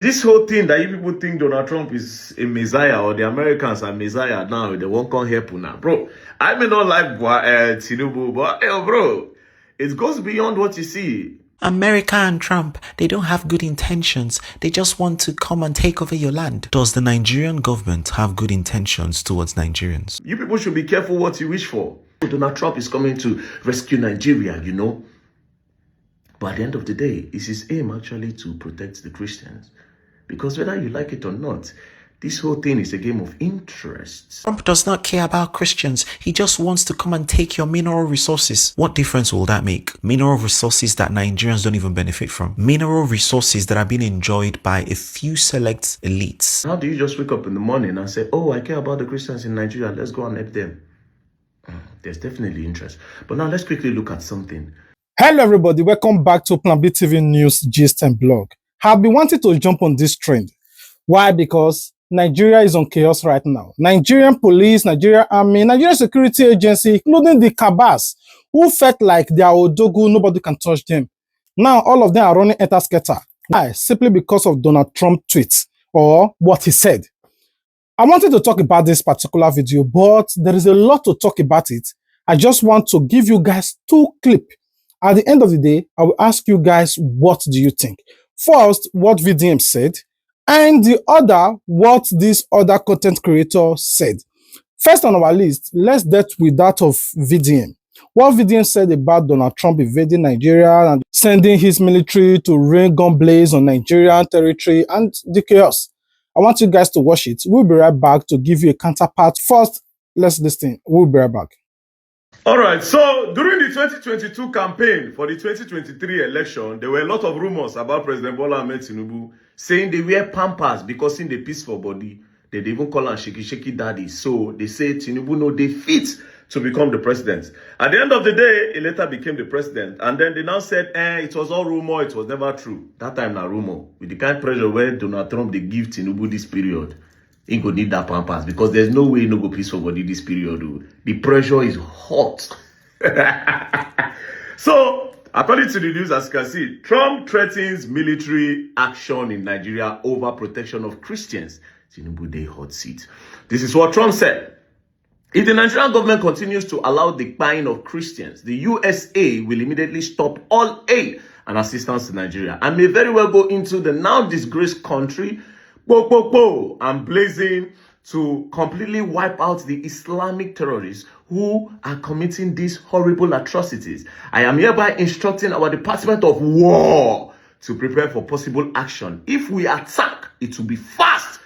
This whole thing that you people think Donald Trump is a messiah or the Americans are messiah now, they won't come help now. Bro, I may not like tinubu, but bro, it goes beyond what you see. America and Trump, they don't have good intentions. They just want to come and take over your land. Does the Nigerian government have good intentions towards Nigerians? You people should be careful what you wish for. Donald Trump is coming to rescue Nigeria, you know. But at the end of the day, it's his aim actually to protect the Christians. Because whether you like it or not, this whole thing is a game of interests. Trump does not care about Christians. He just wants to come and take your mineral resources. What difference will that make? Mineral resources that Nigerians don't even benefit from. Mineral resources that are being enjoyed by a few select elites. How do you just wake up in the morning and say, oh, I care about the Christians in Nigeria, let's go and help them? There's definitely interest. But now let's quickly look at something. Hello everybody, welcome back to Plan B TV News Gist and Blog. I've been wanting to jump on this trend. Why? Because Nigeria is on chaos right now. Nigerian police, Nigerian army, Nigerian security agency, including the cabas, who felt like they are Odogu, nobody can touch them. Now all of them are running enter-scatter. Why? Simply because of Donald Trump tweets or what he said. I wanted to talk about this particular video, but there is a lot to talk about it. I just want to give you guys two clips. At the end of the day, I will ask you guys, what do you think? First, what VDM said, and the other, what this other content creator said. First on our list, let's start with that of VDM. What VDM said about Donald Trump invading Nigeria and sending his military to rain gun blaze on Nigerian territory and the chaos. I want you guys to watch it. We'll be right back to give you a counterpart. First, let's listen. We'll be right back. All right, so during the 2022 campaign for the 2023 election, there were a lot of rumors about President Bola Ahmed Tinubu saying they wear pampers because in the peaceful body, they even call him shaky daddy. So they say Tinubu no they fit to become the president. At the end of the day, he later became the president. And then they now said, it was all rumor, it was never true. That time na rumor. With the kind of pressure where Donald Trump, they give Tinubu this period. He go need that pampers because there's no way no go peace for body this period. The pressure is hot. So, according to the news, as you can see, Trump threatens military action in Nigeria over protection of Christians. Tinubu dey hot seat. This is what Trump said. If the Nigerian government continues to allow the buying of Christians, the USA will immediately stop all aid and assistance to Nigeria and may very well go into the now disgraced country and blazing to completely wipe out the Islamic terrorists who are committing these horrible atrocities. I am hereby instructing our Department of War to prepare for possible action. If we attack, it will be fast,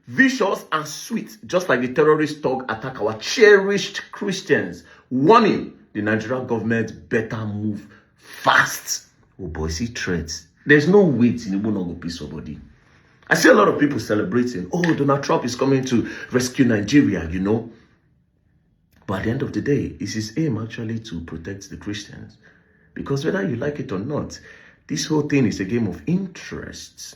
vicious and sweet, just like the terrorist dog attack our cherished Christians. Warning, the Nigerian government better move fast. Oh boy, see threats. There's no way Tinubu not go peace somebody. I see a lot of people celebrating, oh, Donald Trump is coming to rescue Nigeria, you know. But at the end of the day, it's his aim actually to protect the Christians. Because whether you like it or not, this whole thing is a game of interests.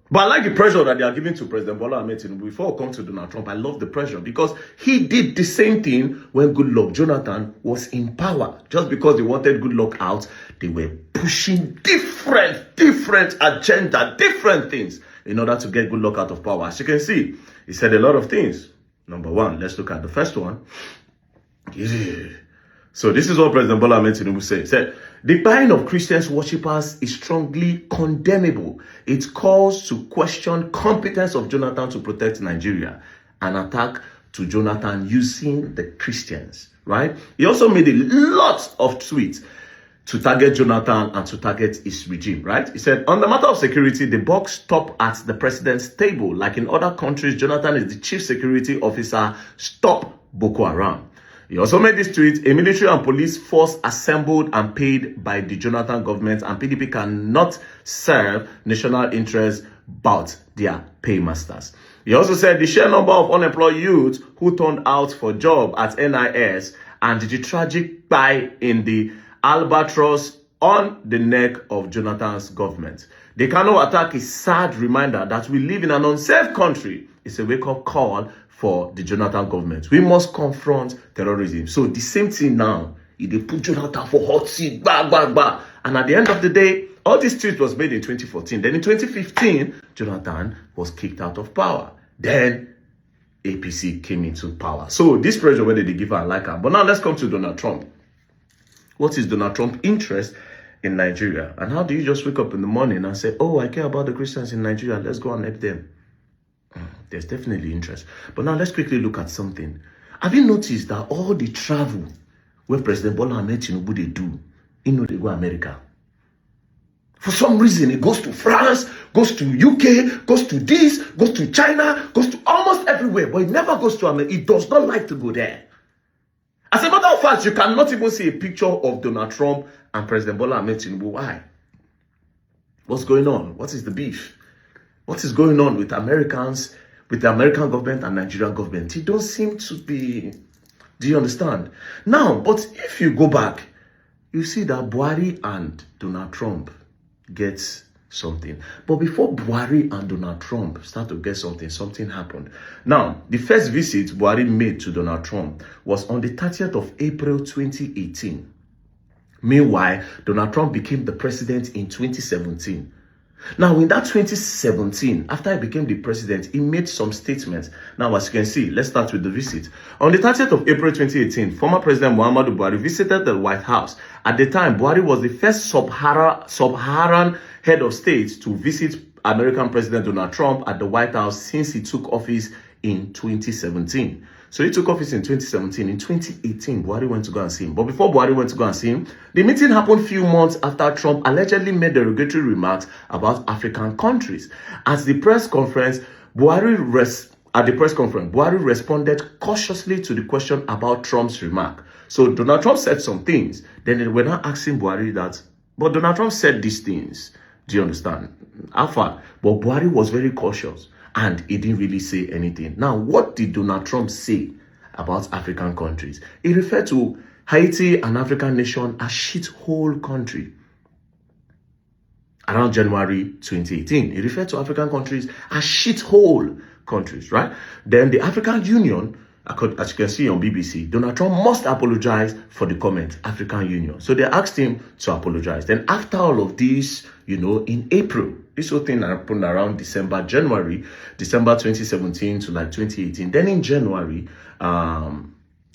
But I like the pressure that they are giving to President Bola Ahmed Tinubu. Before I come to Donald Trump, I love the pressure because he did the same thing when Goodluck Jonathan was in power. Just because they wanted Goodluck out, they were pushing different agenda, different things in order to get Goodluck out of power. As you can see, he said a lot of things. Number one, let's look at the first one. Yeah. So this is what President Bola Ahmed Tinubu said. He said, the buying of Christians worshippers is strongly condemnable. It calls to question competence of Jonathan to protect Nigeria. An attack to Jonathan using the Christians, right? He also made a lot of tweets to target Jonathan and to target his regime, right? He said, on the matter of security, the buck stop at the president's table. Like in other countries, Jonathan is the chief security officer. Stop Boko Haram. He also made this tweet, a military and police force assembled and paid by the Jonathan government and PDP cannot serve national interests but their paymasters. He also said the sheer number of unemployed youths who turned out for job at NIS and the tragic buy in the albatross on the neck of Jonathan's government. The Kano attack is a sad reminder that we live in an unsafe country. It's a wake-up call for the Jonathan government. We must confront terrorism. So the same thing now, they put Jonathan for hot seat, and at the end of the day, All this tweet was made in 2014. Then in 2015, Jonathan was kicked out of power. Then APC came into power. So this pressure, whether they give her a like her. But now let's come to Donald Trump. What is Donald Trump's interest in Nigeria? And how do you just wake up in the morning and say, oh, I care about the Christians in Nigeria, let's go and help them? There's definitely interest. But now let's quickly look at something. Have you noticed that all the travel where President Bola and Tinubu they do, they go America? For some reason, it goes to France, goes to UK, goes to this, goes to China, goes to almost everywhere, but it never goes to America. It does not like to go there. As a matter of fact, you cannot even see a picture of Donald Trump and President Bola Ahmed Tinubu. Why? What's going on? What is the beef? What is going on with Americans, with the American government and Nigerian government? It don't seem to be... Do you understand? Now, but if you go back, you see that Buhari and Donald Trump get something. But before Buhari and Donald Trump start to get something, something happened. Now, the first visit Buhari made to Donald Trump was on the 30th of April 2018. Meanwhile, Donald Trump became the president in 2017. Now, in that 2017, after he became the president, he made some statements. Now, as you can see, let's start with the visit. On the 30th of April 2018, former President Muhammadu Buhari visited the White House. At the time, Buhari was the first sub-Saharan head of state to visit American President Donald Trump at the White House since he took office in 2017. So he took office in 2017. In 2018, Buhari went to go and see him. But before Buhari went to go and see him, the meeting happened a few months after Trump allegedly made derogatory remarks about African countries. At the press conference, Buhari responded cautiously to the question about Trump's remark. So Donald Trump said some things. Then they were not asking Buhari that, but Donald Trump said these things. Do you understand? Alpha. But Buhari was very cautious. And he didn't really say anything. Now, what did Donald Trump say about African countries? He referred to Haiti, an African nation, as shithole country. Around January 2018, he referred to African countries as shithole countries, right? Then the African Union, as you can see on BBC, Donald Trump must apologize for the comment, African Union. So they asked him to apologize. Then after all of this, in April, this whole thing happened around December 2017 to like 2018. Then in January,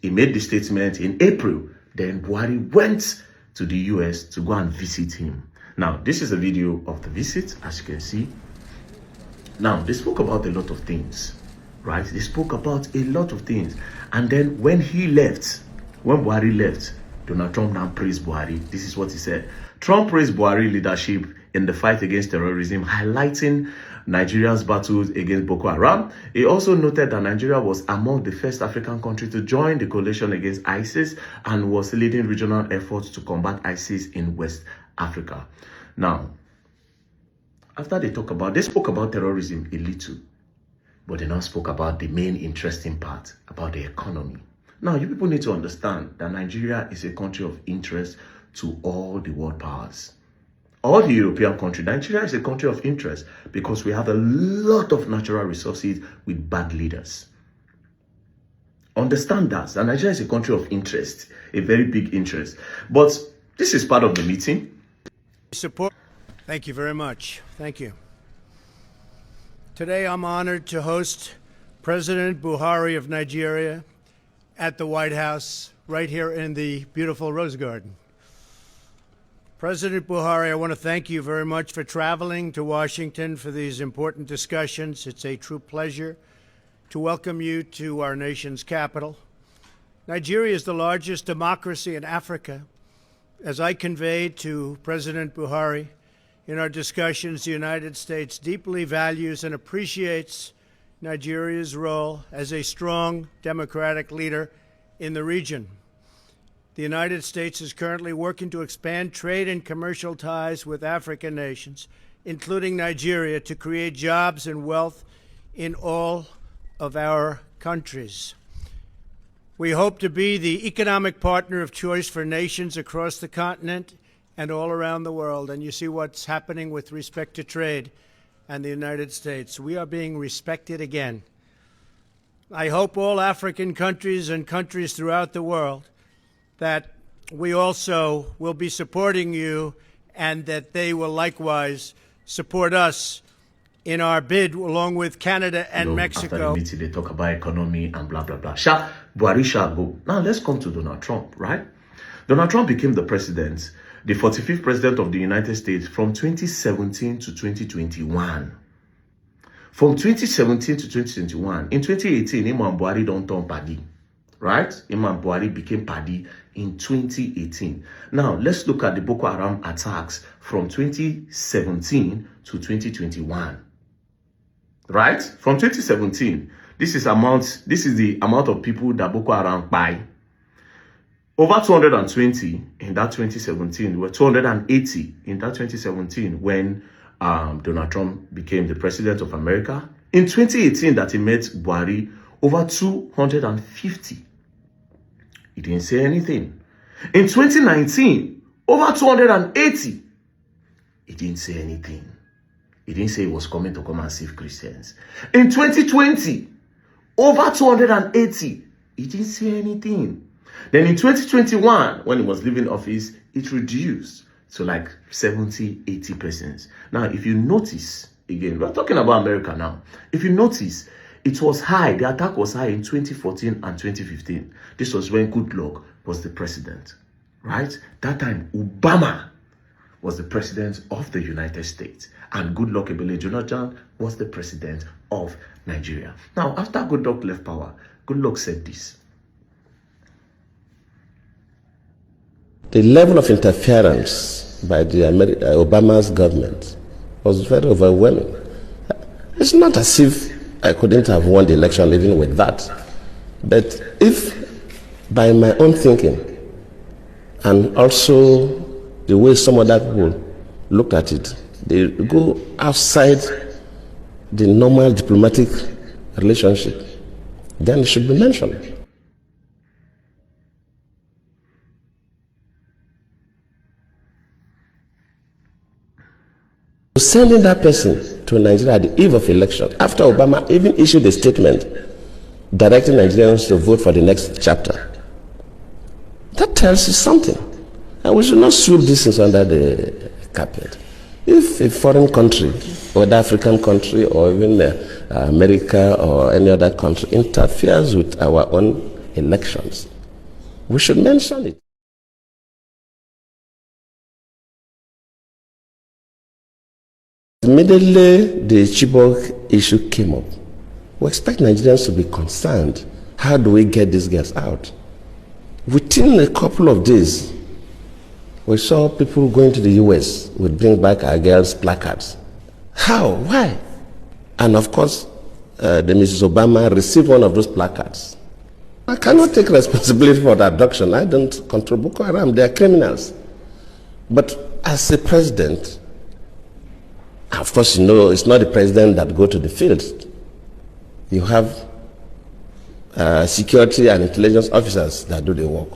he made the statement. In April, then Buhari went to the US to go and visit him. Now, this is a video of the visit, as you can see. Now, they spoke about a lot of things, right? They spoke about a lot of things. And then when Buhari left, Donald Trump now praised Buhari. This is what he said. Trump praised Buhari leadership in the fight against terrorism, highlighting Nigeria's battles against Boko Haram. He also noted that Nigeria was among the first African countries to join the coalition against ISIS and was leading regional efforts to combat ISIS in West Africa. Now, after they spoke about terrorism a little, but they now spoke about the main interesting part, about the economy. Now, you people need to understand that Nigeria is a country of interest to all the world powers. All the European countries, Nigeria is a country of interest because we have a lot of natural resources with bad leaders. Understand that Nigeria is a country of interest, a very big interest. But this is part of the meeting. Support. Thank you very much. Thank you. Today I'm honored to host President Buhari of Nigeria at the White House right here in the beautiful Rose Garden. President Buhari, I want to thank you very much for traveling to Washington for these important discussions. It's a true pleasure to welcome you to our nation's capital. Nigeria is the largest democracy in Africa. As I conveyed to President Buhari in our discussions, the United States deeply values and appreciates Nigeria's role as a strong democratic leader in the region. The United States is currently working to expand trade and commercial ties with African nations, including Nigeria, to create jobs and wealth in all of our countries. We hope to be the economic partner of choice for nations across the continent and all around the world. And you see what's happening with respect to trade and the United States. We are being respected again. I hope all African countries and countries throughout the world that we also will be supporting you and that they will likewise support us in our bid, along with Canada and Mexico. After the meeting, they talk about economy and blah, blah, blah. Buhari shall go. Now, let's come to Donald Trump, right? Donald Trump became the president, the 45th president of the United States from 2017 to 2021. From 2017 to 2021, in 2018, Imam Buhari don't turn paddy, right? Imam Buhari became paddy in 2018. Now, let's look at the Boko Haram attacks from 2017 to 2021. Right? From 2017, this is the amount of people that Boko Haram buy. Over 220 in that 2017. There were 280 in that 2017 when Donald Trump became the president of America. In 2018 that he met Buhari, over 250. He didn't say anything. In 2019, over 280. He didn't say anything. He didn't say he was coming to come and save Christians. In 2020, over 280. He didn't say anything. Then in 2021, when he was leaving office, it reduced to like 70, 80%. Now, if you notice, again, we're talking about America now. If you notice, it was high. The attack was high in 2014 and 2015. This was when Goodluck was the president, right? That time, Obama was the president of the United States. And Goodluck Ebele Jonathan was the president of Nigeria. Now, after Goodluck left power, Goodluck said this. The level of interference by the Obama's government was very overwhelming. It's not as if I couldn't have won the election even with that. But if by my own thinking and also the way some other people looked at it, they go outside the normal diplomatic relationship, then it should be mentioned. Sending that person to Nigeria at the eve of election, after Obama even issued a statement directing Nigerians to vote for the next chapter, that tells you something. And we should not sweep these things under the carpet. If a foreign country, whether African country or even America or any other country, interferes with our own elections, we should mention it. Immediately the Chibok issue came up, we expect Nigerians to be concerned. How do we get these girls out? Within a couple of days, we saw people going to the US would bring back our girls' placards. How? Why? And of course, the Mrs. Obama received one of those placards. I cannot take responsibility for the abduction. I don't control Boko Haram. They are criminals. But as a president, of course, you know, it's not the president that go to the field. You have security and intelligence officers that do the work.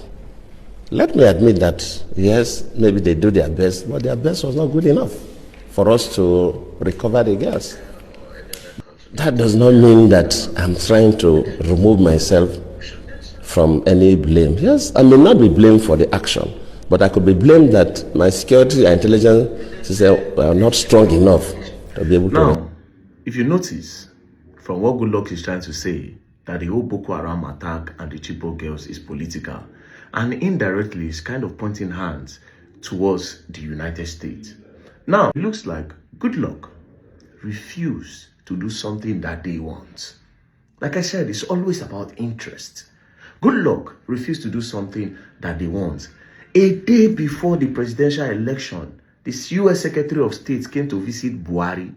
Let me admit that, yes, maybe they do their best, but their best was not good enough for us to recover the girls. That does not mean that I'm trying to remove myself from any blame. Yes, I may not be blamed for the action, but I could be blamed that my security and intelligence system were not strong enough to be able to... Now, if you notice, from what Goodluck is trying to say, that the whole Boko Haram attack and the Chibok girls is political, and indirectly is kind of pointing hands towards the United States. Now, it looks like Goodluck refused to do something that they want. Like I said, it's always about interest. Goodluck refused to do something that they want. A day before the presidential election, this US Secretary of State came to visit Buhari.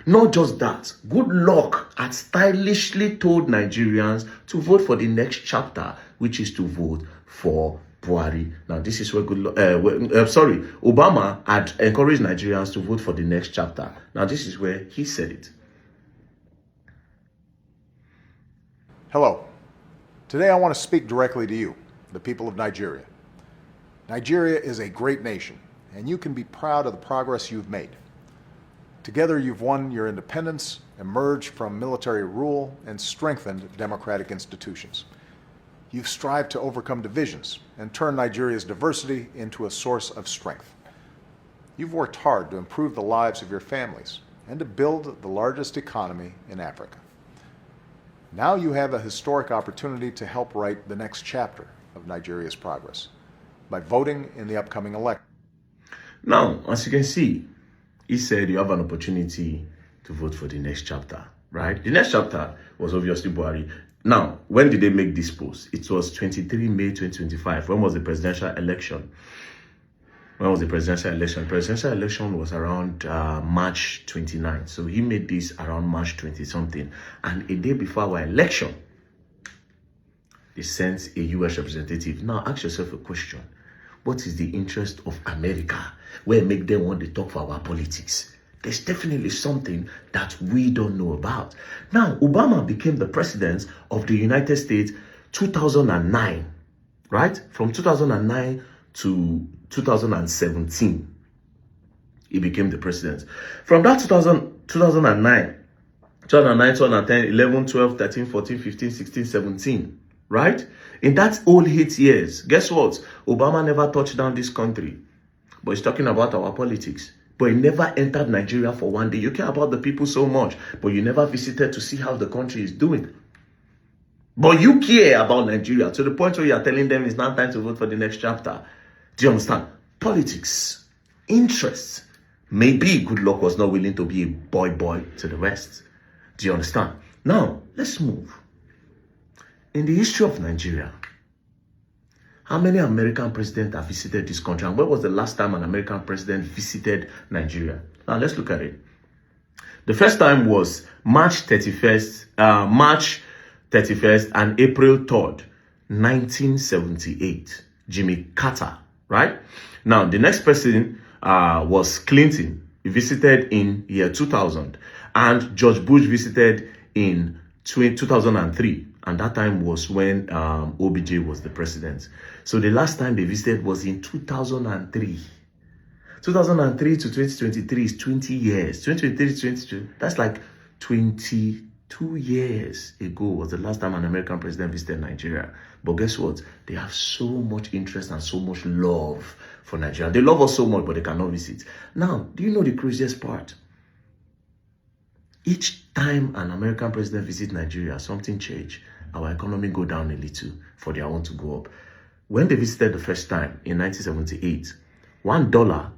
Not just that, Goodluck had stylishly told Nigerians to vote for the next chapter, which is to vote for Buhari. Now, this is where Obama had encouraged Nigerians to vote for the next chapter. Now, this is where he said it. Hello. Today I want to speak directly to you, the people of Nigeria. Nigeria is a great nation, and you can be proud of the progress you've made. Together you've won your independence, emerged from military rule, and strengthened democratic institutions. You've strived to overcome divisions and turn Nigeria's diversity into a source of strength. You've worked hard to improve the lives of your families and to build the largest economy in Africa. Now you have a historic opportunity to help write the next chapter of Nigeria's progress by voting in the upcoming election. Now, as you can see, he said you have an opportunity to vote for the next chapter, right? The next chapter was obviously Buhari. Now, when did they make this post? It was 23 May 2025. When was the presidential election? When was the presidential election? Presidential election was around March 29. So he made this around March 20 something. And a day before our election, they sent a US representative. Now ask yourself a question. What is the interest of America? Where make them want to talk for our politics? There's definitely something that we don't know about. Now, Obama became the president of the United States 2009, right? From 2009 to 2017, he became the president. From that 2009, 2010, 11, 12, 13, 14, 15, 16, 17, right? In that old 8 years, guess what? Obama never touched down this country. But he's talking about our politics. But he never entered Nigeria for one day. You care about the people so much, but you never visited to see how the country is doing. But you care about Nigeria to the point where you are telling them it's not time to vote for the next chapter. Do you understand? Politics, interests. Maybe Good Luck was not willing to be a boy to the West. Do you understand? Now, let's move. In the history of Nigeria, how many American presidents have visited this country? And when was the last time an American president visited Nigeria? Now, let's look at it. The first time was March 31st and April 3rd, 1978. Jimmy Carter, right? Now, the next person was Clinton. He visited in year 2000. And George Bush visited in 2003. And that time was when OBJ was the president. So the last time they visited was in 2003. 2003 to 2023 is 20 years. 2023 to 2022, that's like 22 years ago was the last time an American president visited Nigeria. But guess what? They have so much interest and so much love for Nigeria. They love us so much, but they cannot visit. Now, do you know the craziest part? Each time an American president visits Nigeria, something changed. Our economy go down a little for their own to go up. When they visited the first time in 1978, $1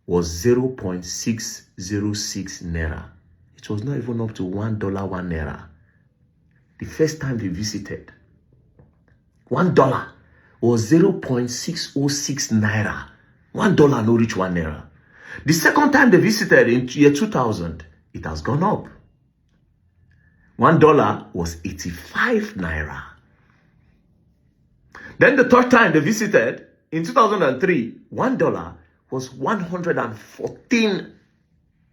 was 0.606 naira. It was not even up to $1 1 naira. The first time they visited, $1 was 0.606 naira. $1 no reach 1 naira. The second time they visited in year 2000, it has gone up. $1 was 85 naira. Then the third time they visited in 2003, $1 was 114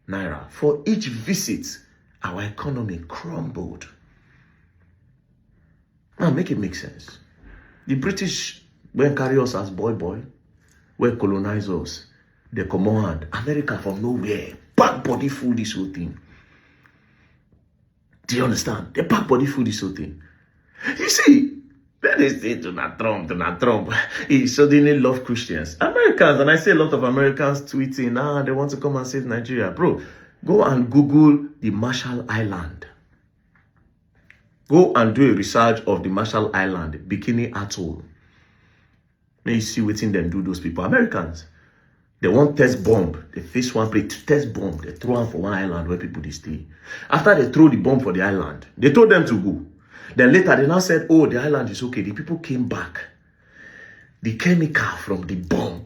naira. For each visit, our economy crumbled. Now make it make sense. The British went carry us as boy, were colonize us. They command America from nowhere. Back body full this whole thing. Do you understand? They back body full this whole thing. You see, when they say Donald Trump, he suddenly love Christians. Americans, and I see a lot of Americans tweeting, they want to come and save Nigeria. Bro, go and Google the Marshall Island. Go and do a research of the Marshall Island, Bikini Atoll. May you see what them do those people. Americans, they want test bomb. They face one place, test bomb. They throw them for one island where people they stay. After they throw the bomb for the island, they told them to go. Then later they now said, oh, the island is okay. The people came back. The chemical from the bomb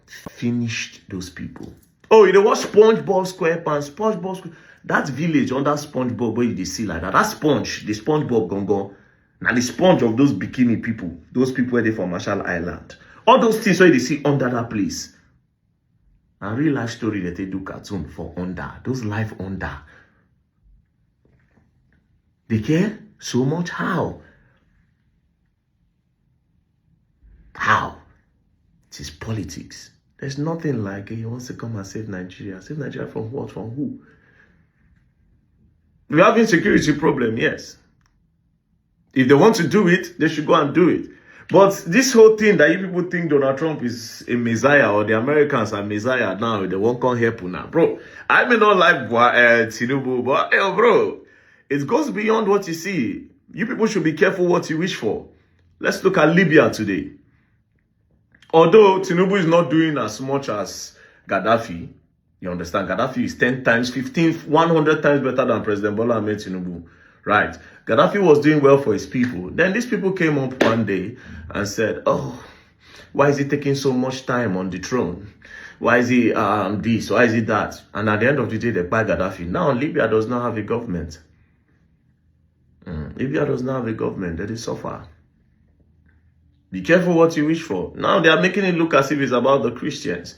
finished those people. Oh, you know what? SpongeBob SquarePants, SpongeBob Square. That village under SpongeBob where you see like that. That sponge, the SpongeBob gongo. Now the sponge of those bikini people. Those people where they from Marshall Island. All those things where they see under that place. A real life story that they do cartoon for under. Those life under. They care so much. How? How? It is politics. There's nothing like he wants to come and save Nigeria. Save Nigeria from what? From who? We're having security problem, yes. If they want to do it, they should go and do it. But this whole thing that you people think Donald Trump is a messiah or the Americans are messiah now, they won't come help you now. Bro, I may not like tinubu, but bro, it goes beyond what you see. You people should be careful what you wish for. Let's look at Libya today. Although tinubu is not doing as much as Gaddafi, you understand, Gaddafi is 10 times, 15, 100 times better than President Bola Ahmed Tinubu. Right. Gaddafi was doing well for his people. Then these people came up one day and said, oh, why is he taking so much time on the throne? Why is he this? Why is he that? And at the end of the day, they buy Gaddafi. Now Libya does not have a government. Libya does not have a government. They suffer. Be careful what you wish for. Now they are making it look as if it's about the Christians.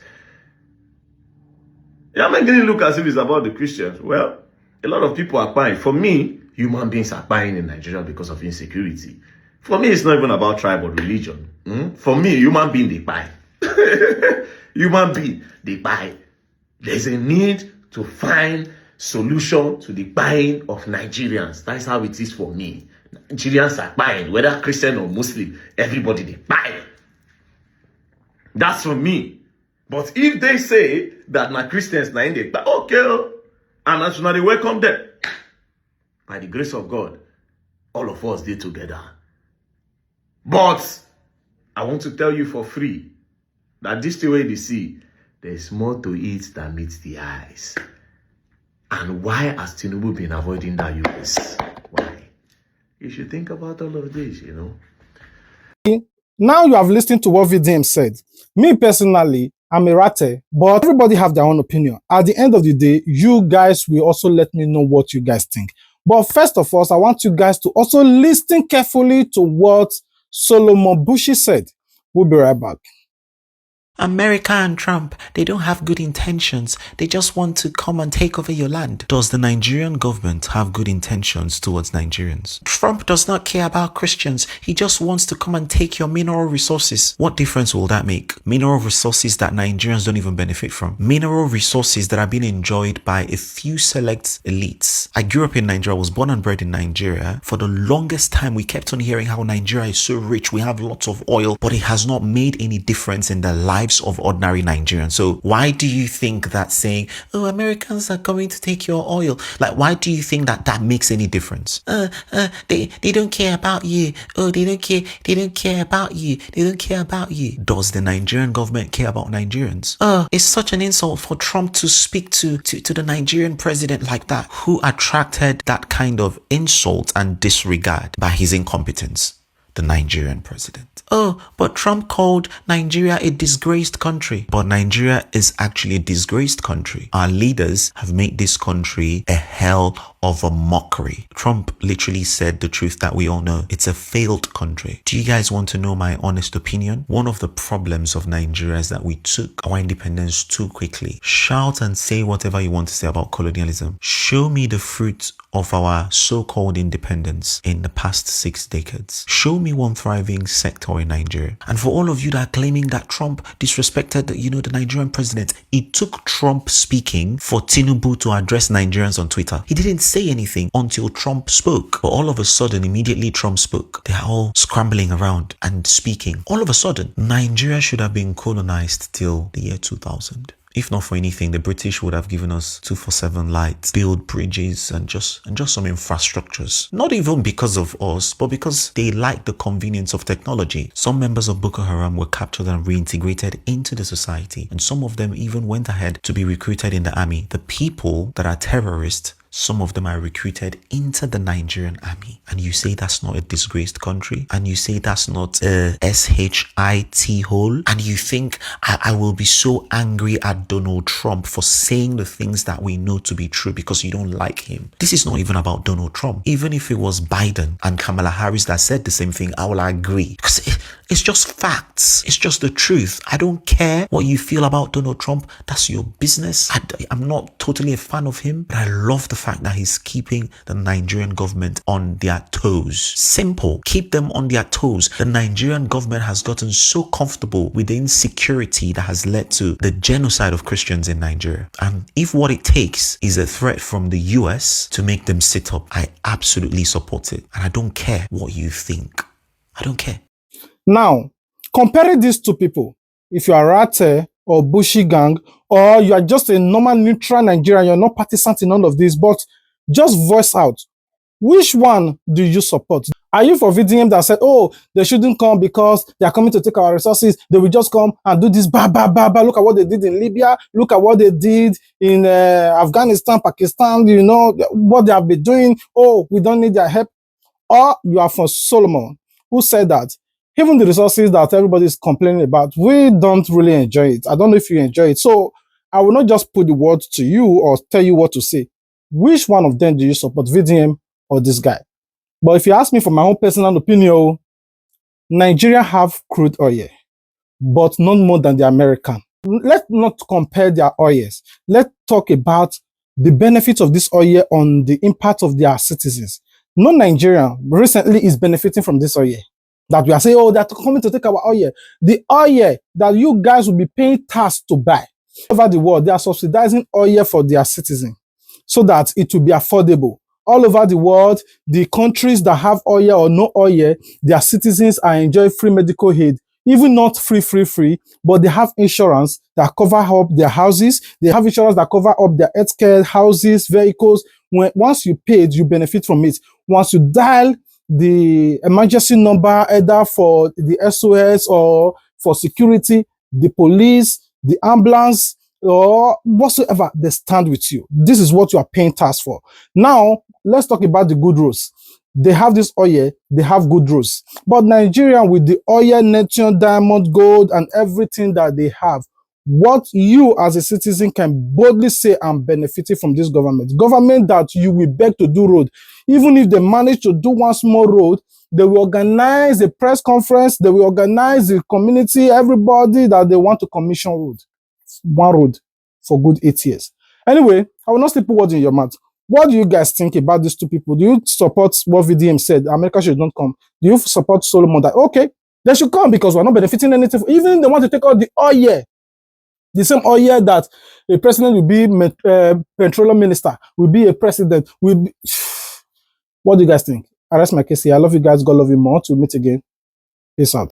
They are making it look as if it's about the Christians. Well, a lot of people are buying. For me, human beings are buying in Nigeria because of insecurity. For me, it's not even about tribe or religion. For me, human being, they buy. Human being, they buy. There's a need to find solution to the buying of Nigerians. That's how it is for me. Nigerians are buying, whether Christian or Muslim, everybody, they buy. That's for me. But if they say that na Christians, na in they buy, okay, and as soon as they welcome them, by the grace of God, all of us did together. But I want to tell you for free that this the way they see, there's more to it than meets the eyes. And why has Tinubu been avoiding that US? Why? You should think about all of this, you know. Now you have listened to what VDM said. Me personally, I'm a rate, but everybody have their own opinion. At the end of the day, you guys will also let me know what you guys think. But first of all, I want you guys to also listen carefully to what Solomon Bushi said. We'll be right back. America and Trump, they don't have good intentions. They just want to come and take over your land. Does the Nigerian government have good intentions towards Nigerians? Trump does not care about Christians. He just wants to come and take your mineral resources. What difference will that make? Mineral resources that Nigerians don't even benefit from. Mineral resources that are being enjoyed by a few select elites. I grew up in Nigeria. I was born and bred in Nigeria. For the longest time, we kept on hearing how Nigeria is so rich. We have lots of oil, but it has not made any difference in the lives of ordinary Nigerians. So why do you think that saying, oh, Americans are coming to take your oil, like why do you think that that makes any difference? They don't care about you. Oh, they don't care about you. They don't care about you. Does the Nigerian government care about Nigerians? It's such an insult for Trump to speak to the Nigerian president like that. Who attracted that kind of insult and disregard by his incompetence? The Nigerian president. Oh, but Trump called Nigeria a disgraced country. But Nigeria is actually a disgraced country. Our leaders have made this country a hell of a mockery. Trump literally said the truth that we all know. It's a failed country. Do you guys want to know my honest opinion? One of the problems of Nigeria is that we took our independence too quickly. Shout and say whatever you want to say about colonialism. Show me the fruit of our so-called independence in the past 6 decades. Show me one thriving sector in Nigeria. And for all of you that are claiming that Trump disrespected, the Nigerian president, it took Trump speaking for Tinubu to address Nigerians on Twitter. He didn't say anything until Trump spoke. But all of a sudden, immediately Trump spoke. They are all scrambling around and speaking. All of a sudden, Nigeria should have been colonized till the year 2000. If not for anything, the British would have given us 247 lights, build bridges and just some infrastructures. Not even because of us, but because they like the convenience of technology. Some members of Boko Haram were captured and reintegrated into the society, and some of them even went ahead to be recruited in the army. The people that are terrorists, some of them are recruited into the Nigerian army. And you say that's not a disgraced country? And you say that's not a SHIT hole? And you think I will be so angry at Donald Trump for saying the things that we know to be true because you don't like him? This is not even about Donald Trump. Even if it was Biden and Kamala Harris that said the same thing, I will agree. Because it's just facts. It's just the truth. I don't care what you feel about Donald Trump. That's your business. I'm not totally a fan of him, but I love the fact that he's keeping the Nigerian government on their toes. Simple. Keep them on their toes. The Nigerian government has gotten so comfortable with the insecurity that has led to the genocide of Christians in Nigeria. And if what it takes is a threat from the US to make them sit up, I absolutely support it. And I don't care what you think. I don't care. Now, comparing these two people, if you are Rate or Bushi gang, or you are just a normal neutral Nigerian, you're not partisan in all of this, but just voice out. Which one do you support? Are you for VDM that said, oh, they shouldn't come because they are coming to take our resources? They will just come and do this, ba, ba, ba, ba. Look at what they did in Libya. Look at what they did in Afghanistan, Pakistan. You know, what they have been doing. Oh, we don't need their help. Or you are for Solomon, who said that even the resources that everybody is complaining about, we don't really enjoy it. I don't know if you enjoy it. So I will not just put the words to you or tell you what to say. Which one of them do you support, VDM or this guy? But if you ask me for my own personal opinion, Nigeria have crude oil, but not more than the American. Let's not compare their oils. Let's talk about the benefits of this oil on the impact of their citizens. No Nigerian recently is benefiting from this oil. That we are saying, oh, they're coming to take our oil. The oil that you guys will be paying tax to buy. Over the world, they are subsidizing oil for their citizens so that it will be affordable. All over the world, the countries that have oil or no oil, their citizens are enjoying free medical aid. Even not free, but they have insurance that cover up their houses. They have insurance that cover up their healthcare, houses, vehicles. Once you paid, you benefit from it. Once you dial the emergency number, either for the SOS or for security, the police, the ambulance, or whatsoever, they stand with you. This is what you are paying tax for. Now, let's talk about the good roads. They have this oil, they have good roads. But Nigeria, with the oil, nature, diamond, gold, and everything that they have, what you as a citizen can boldly say, I'm benefiting from this government. Government that you will beg to do road. Even if they manage to do one small road, they will organize a press conference, they will organize the community, everybody that they want to commission road. One road for good 8 years. Anyway, I will not still put words in your mouth. What do you guys think about these two people? Do you support what VDM said? America should not come. Do you support Solomon that, okay, they should come because we're not benefiting anything. Even if they want to take out the oil, the same oil that a president will be petroleum minister, will be a president, will be... What do you guys think? I rest my case here. I love you guys. God love you more. Till we meet again. Peace out.